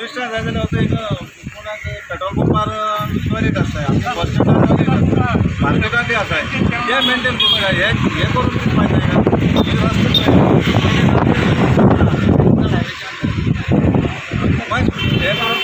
Tourist जाय जाल्यार वता एक कोणाक पेट्रोल पंपार टॉयलेट आसता आमच्या बस स्टँडार मार्केटांतय आसा ते मेंटेन करूंक जाय हे करून दिवंक पाहिजे हे रस्ते हे करून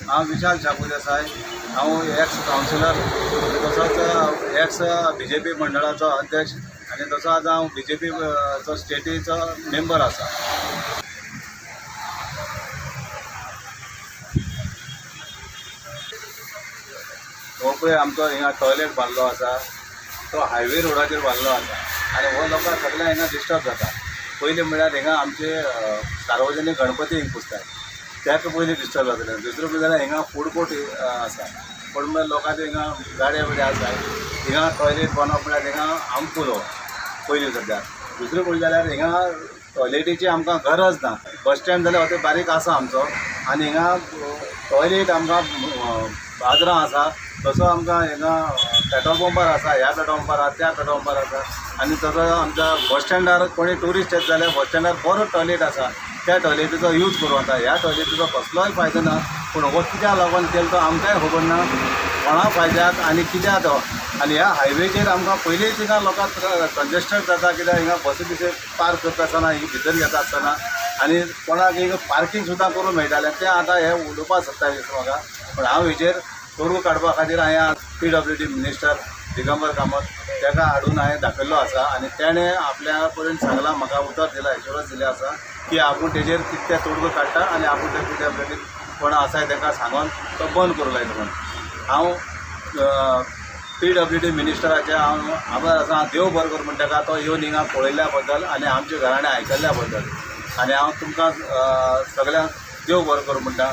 हांव विशाल शाबू देसाय हांव एक्स कावन्सिलर तसोच एक्स BJP मंडळाचो अध्यक्ष आनी तसोच हांव BJP चो स्टेटीचो मेंबर आसा. हो पळय आमचो हिंगा टॉयलेट बांदलो आसा तो हायवे रोडाचेर बांदलो आसा आनी हो लोकांक सगळ्यांक हिंगा डिस्टर्ब जाता. पयलीं म्हणल्यार हिंगा आमचे सार्वजनीक गणपती हिंगा पुजतात त्याक पयलीं डिस्टर्ब जातलें. दुसरें पळय जाल्यार हिंगा फूड कोर्ट आसा पण म्हळ्यार लोकांचे हिंगा गाड्या बिड्या आसा हिंगा टॉयलेट बांदप म्हळ्यार हिंगा आमकुलो पयलीं सद्या. दुसरें पळय जाल्यार हिंगा टॉयलेटीची आमकां गरज ना. बस स्टँड जाल्यार हो बारीक आसा आमचो आनी हिंगा टॉयलेट आमकां बाजरां आसा तसो आमकां हिंगा पेट्रोल पंपार आसा ह्या पेट्रोल पंपार आसा त्या पेट्रोल पंपार आसा आनी तसो आमच्या बस स्टँडार कोणी ट्युरिस्ट येता जाल्यार बस स्टँडार बरो टॉयलेट आसा त्या टॉयलेटीचो यूज करूं येता. ह्या टॉयलेटीचो कसलोय फायदो ना पूण हो कित्या लागून केलो तो आमकांय खबर ना कोणा फायद्याक आनी कित्याक तो. आनी ह्या हायवेचेर आमकां पयलींच हिंगा लोकांक कंजेस्टेड जाता कित्याक हिंगा बसी बिसी पार्क करता आसतना ही भितर घेता आसतना आनी कोणाक हिंगा पार्किंग सुद्दां करूंक मेळटालें तें आतां हें उलोवपाक सोदता म्हाका. पण हांव हेचेर तोडगो काडपा खातीर हांवें PWD मिनिस्टर दिगंबर कामत ताका हाडून हांवें दाखयल्लो आसा आनी तेणें आपल्या पर्यंत सांगलां म्हाका उतर दिला एश्युरन्स दिलें आसा की आपूण तेजेर कितें तोडगो काडटा आनी आपूण ते PWD कोण आसाय ताका सांगून तो बंद करूं लायता म्हणून. हांव PWD मिनिस्टराचे हांव आभार आसा. देव बरो कर म्हणटा ताका तो येवन हिंगा पळयल्या बद्दल आनी आमच्या घराणें आयकल्ल्या बद्दल आनी हांव तुमकां सगळ्यांक देव बरो कर म्हणटा.